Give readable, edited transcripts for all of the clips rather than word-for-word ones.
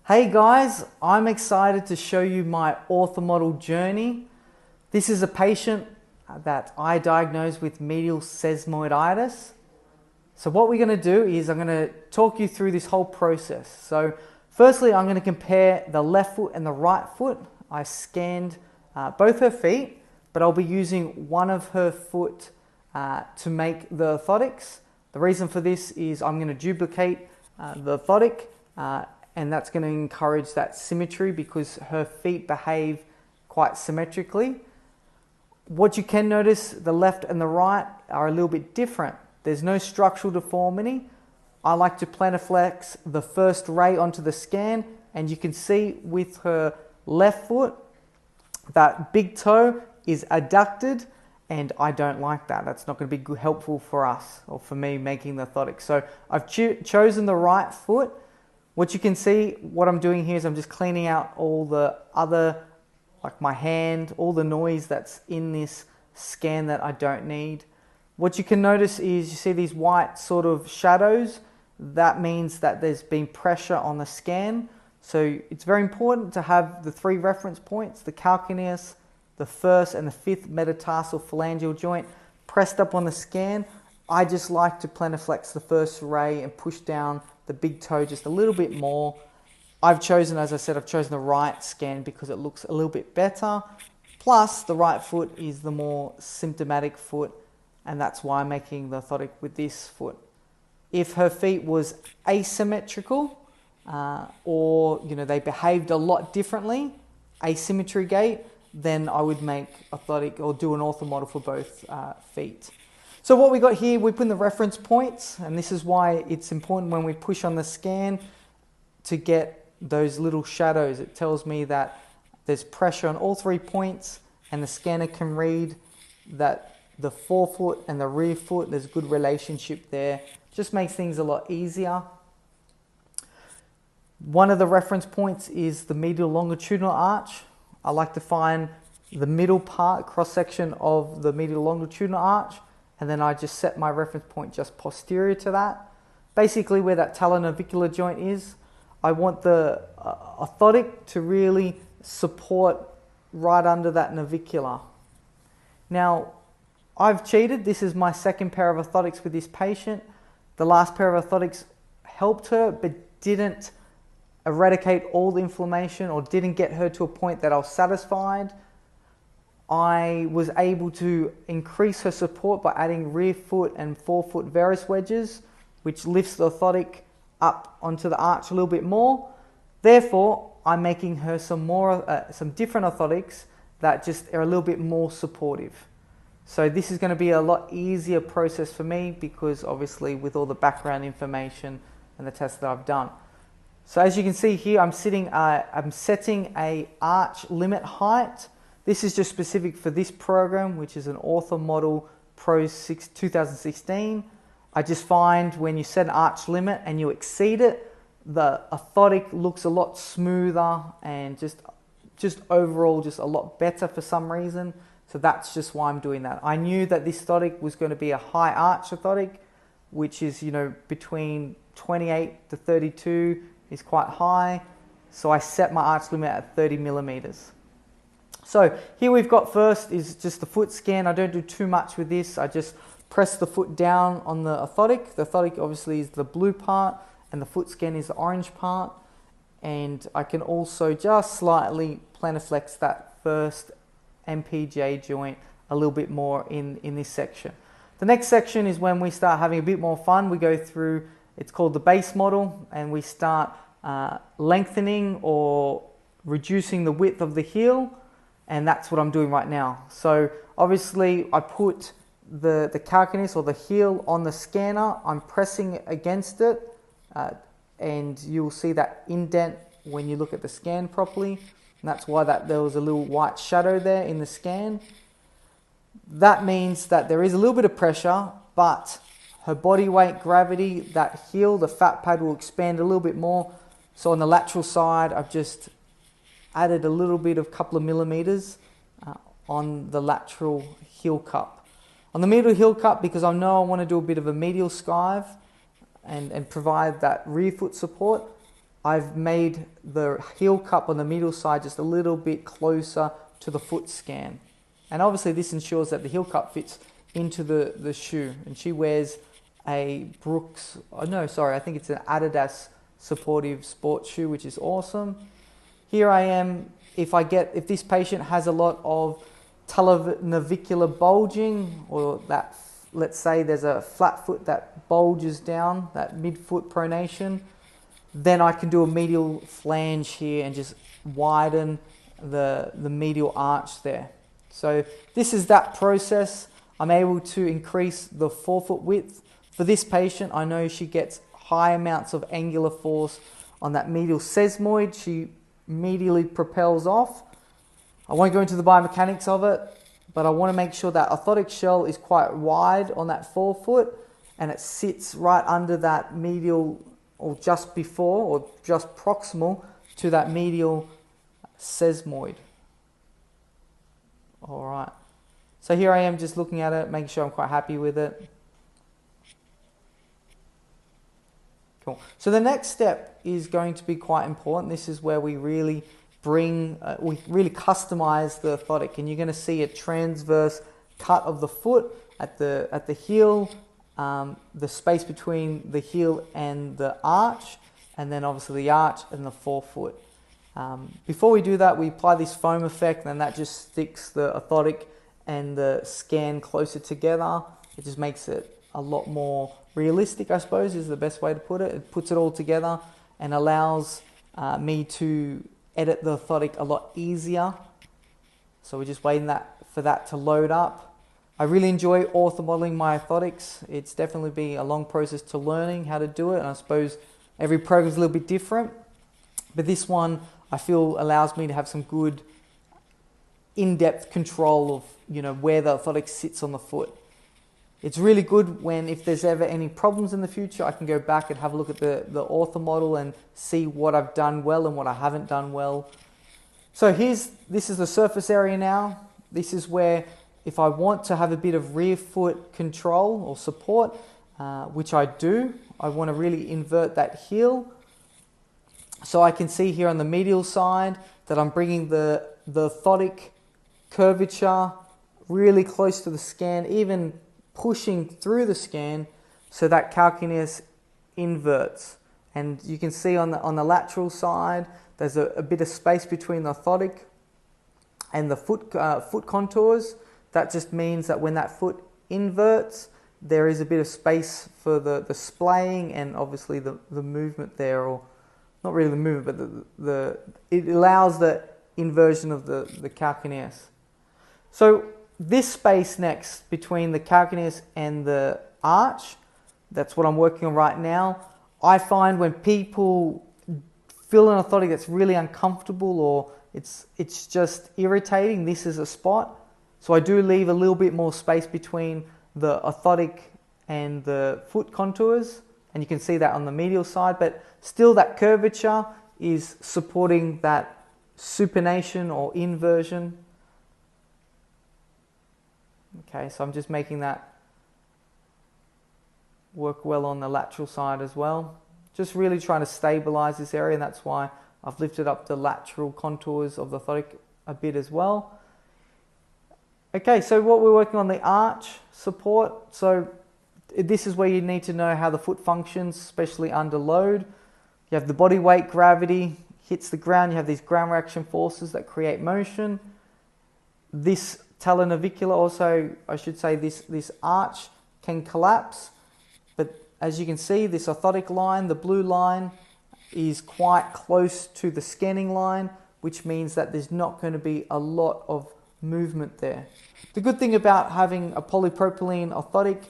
Hey guys, I'm excited to show you my OrthoModel journey. This is a patient that I diagnosed with medial sesamoiditis. So what we're going to do is I'm going to talk you through this whole process. So firstly, I'm going to compare the left foot and the right foot. I scanned both her feet, but I'll be using one of her foot to make the orthotics. The reason for this is I'm going to duplicate the orthotic and that's going to encourage that symmetry because her feet behave quite symmetrically. What you can notice, the left and the right are a little bit different. There's no structural deformity. I like to plantar flex the first ray onto the scan, and you can see with her left foot, that big toe is adducted, and I don't like that. That's not going to be helpful for us or for me making the orthotics. So I've chosen the right foot. What you can see, what I'm doing here is I'm just cleaning out all the other, like my hand, all the noise that's in this scan that I don't need. What you can notice is you see these white sort of shadows. That means that there's been pressure on the scan. So it's very important to have the three reference points, the calcaneus, the first and the fifth metatarsal phalangeal joint pressed up on the scan. I just like to plantar flex the first ray and push down the big toe just a little bit more. I've chosen, as I said, I've chosen the right scan because it looks a little bit better. Plus, the right foot is the more symptomatic foot, and that's why I'm making the orthotic with this foot. If her feet was asymmetrical, or they behaved a lot differently, asymmetry gait, then I would make orthotic or do an OrthoModel for both feet. So what we got here, we put in the reference points, and this is why it's important when we push on the scan to get those little shadows. It tells me that there's pressure on all 3 points, and the scanner can read that the forefoot and the rear foot, there's a good relationship there. Just makes things a lot easier. One of the reference points is the medial longitudinal arch. I like to find the middle part, cross-section of the medial longitudinal arch, and then I just set my reference point just posterior to that. Basically where that talonavicular joint is, I want the orthotic to really support right under that navicular. Now, I've cheated. This is my second pair of orthotics with this patient. The last pair of orthotics helped her, but didn't eradicate all the inflammation or didn't get her to a point that I was satisfied. I was able to increase her support by adding rear foot and forefoot varus wedges, which lifts the orthotic up onto the arch a little bit more. Therefore, I'm making her some different orthotics that just are a little bit more supportive. So this is going to be a lot easier process for me because obviously with all the background information and the tests that I've done. So as you can see here, I'm setting a arch limit height. This is just specific for this program, which is an OrthoModel Pro 2016. I just find when you set an arch limit and you exceed it, the orthotic looks a lot smoother and just overall just a lot better for some reason. So that's just why I'm doing that. I knew that this orthotic was going to be a high arch orthotic, which is, between 28 to 32 is quite high. So I set my arch limit at 30 millimeters. So here we've got first is just the foot scan. I don't do too much with this. I just press the foot down on the orthotic. The orthotic obviously is the blue part and the foot scan is the orange part. And I can also just slightly plantar flex that first MPJ joint a little bit more in this section. The next section is when we start having a bit more fun. We go through, it's called the base model, and we start lengthening or reducing the width of the heel. And that's what I'm doing right now. So obviously I put the calcaneus or the heel on the scanner. I'm pressing against it and you'll see that indent when you look at the scan properly. And that's why there was a little white shadow there in the scan. That means that there is a little bit of pressure, but her body weight, gravity, that heel, the fat pad will expand a little bit more. So on the lateral side, I've just added a little bit of couple of millimeters on the lateral heel cup. On the medial heel cup, because I know I want to do a bit of a medial skive and provide that rear foot support, I've made the heel cup on the medial side just a little bit closer to the foot scan. And obviously this ensures that the heel cup fits into the shoe. And she wears a Brooks, I think it's an Autodesk supportive sports shoe, which is awesome. Here I am, if this patient has a lot of talonavicular bulging, or that, let's say there's a flat foot that bulges down, that midfoot pronation, then I can do a medial flange here and just widen the medial arch there. So this is that process. I'm able to increase the forefoot width. For this patient, I know she gets high amounts of angular force on that medial sesamoid. She immediately propels off. I won't go into the biomechanics of it, but I want to make sure that orthotic shell is quite wide on that forefoot and it sits right under that medial, or just before, or just proximal to that medial sesamoid. All right. So here I am just looking at it, making sure I'm quite happy with it. Cool. So the next step is going to be quite important. This is where we really customize the orthotic, and you're going to see a transverse cut of the foot at the heel, the space between the heel and the arch, and then obviously the arch and the forefoot. Before we do that, we apply this foam effect, and that just sticks the orthotic and the scan closer together. It just makes it a lot more realistic, I suppose, is the best way to put it. It puts it all together and allows me to edit the orthotic a lot easier. So we're just waiting for that to load up. I really enjoy orthomodeling my orthotics. It's definitely been a long process to learning how to do it, and I suppose every program is a little bit different. But this one, I feel, allows me to have some good in-depth control of where the orthotic sits on the foot. It's really good when, if there's ever any problems in the future, I can go back and have a look at the OrthoModel and see what I've done well and what I haven't done well. So this is the surface area now. This is where, if I want to have a bit of rear foot control or support, which I do, I want to really invert that heel. So I can see here on the medial side that I'm bringing the orthotic curvature really close to the scan, even pushing through the scan, so that calcaneus inverts. And you can see on the lateral side, there's a bit of space between the orthotic and the foot contours. That just means that when that foot inverts, there is a bit of space for the splaying and obviously the movement there, or not really the movement, but it allows the inversion of the calcaneus. So this space next between the calcaneus and the arch, that's what I'm working on right now. I find when people feel an orthotic that's really uncomfortable, or it's just irritating, this is a spot. So I do leave a little bit more space between the orthotic and the foot contours, and you can see that on the medial side, but still that curvature is supporting that supination or inversion. Okay, so I'm just making that work well on the lateral side as well. Just really trying to stabilize this area, and that's why I've lifted up the lateral contours of the orthotic a bit as well. Okay, so what we're working on, the arch support. So this is where you need to know how the foot functions, especially under load. You have the body weight, gravity hits the ground. You have these ground reaction forces that create motion. This talonavicular, also, I should say, this arch can collapse. But as you can see, this orthotic line, the blue line, is quite close to the scanning line, which means that there's not going to be a lot of movement there. The good thing about having a polypropylene orthotic,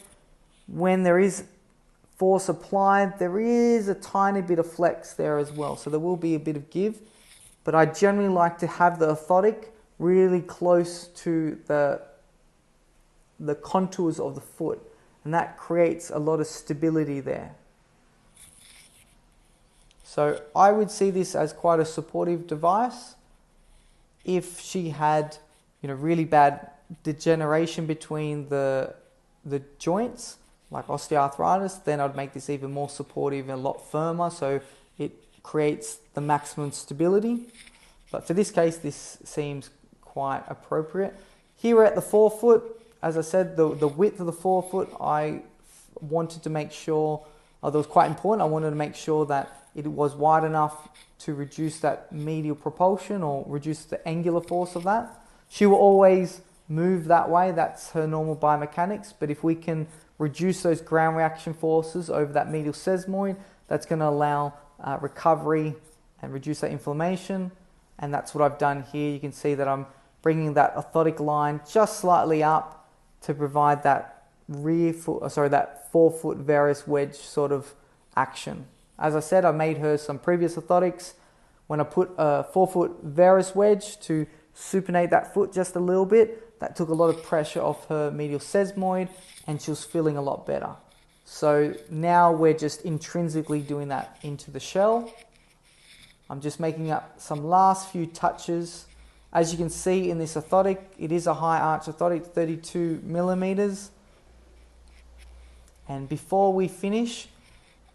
when there is force applied, there is a tiny bit of flex there as well. So there will be a bit of give, but I generally like to have the orthotic really close to the contours of the foot, and that creates a lot of stability there. So I would see this as quite a supportive device. If she had, really bad degeneration between the joints, like osteoarthritis, then I'd make this even more supportive and a lot firmer, so it creates the maximum stability. But for this case, this seems quite appropriate. Here at the forefoot, as I said, the width of the forefoot, I wanted to make sure, that was quite important. I wanted to make sure that it was wide enough to reduce that medial propulsion or reduce the angular force of that. She will always move that way. That's her normal biomechanics. But if we can reduce those ground reaction forces over that medial sesamoid, that's going to allow recovery and reduce that inflammation. And that's what I've done here. You can see that I'm bringing that orthotic line just slightly up to provide that that forefoot varus wedge sort of action. As I said, I made her some previous orthotics when I put a forefoot varus wedge to supinate that foot just a little bit. That took a lot of pressure off her medial sesamoid and she was feeling a lot better. So now we're just intrinsically doing that into the shell. I'm just making up some last few touches. As you can see in this orthotic, it is a high arch orthotic, 32 millimeters. And before we finish,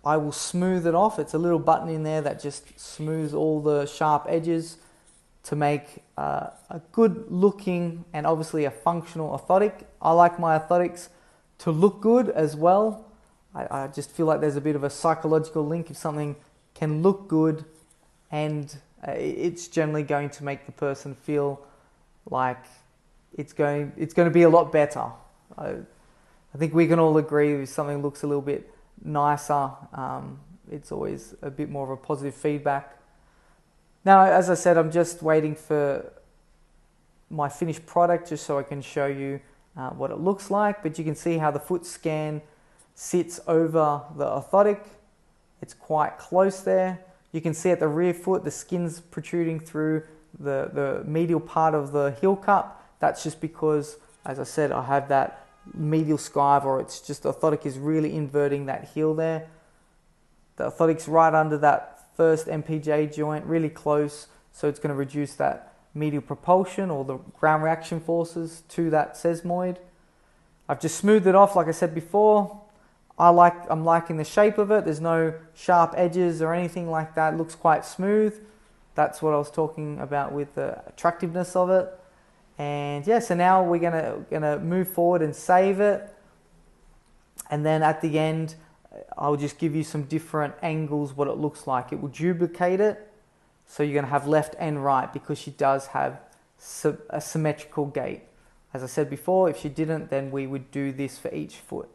I will smooth it off. It's a little button in there that just smooths all the sharp edges to make a good looking and obviously a functional orthotic. I like my orthotics to look good as well. I just feel like there's a bit of a psychological link. If something can look good, and it's generally going to make the person feel like it's going to be a lot better. I think we can all agree if something looks a little bit nicer, it's always a bit more of a positive feedback. Now, as I said, I'm just waiting for my finished product just so I can show you what it looks like. But you can see how the foot scan sits over the orthotic. It's quite close there. You can see at the rear foot, the skin's protruding through the medial part of the heel cup. That's just because, as I said, I have that medial skive, or it's just the orthotic is really inverting that heel there. The orthotic's right under that first MPJ joint, really close, so it's going to reduce that medial propulsion or the ground reaction forces to that sesamoid. I've just smoothed it off, like I said before. I'm liking the shape of it. There's no sharp edges or anything like that. It looks quite smooth. That's what I was talking about with the attractiveness of it. And yeah, so now we're gonna move forward and save it. And then at the end, I'll just give you some different angles, what it looks like. It will duplicate it. So you're gonna have left and right because she does have a symmetrical gait. As I said before, if she didn't, then we would do this for each foot.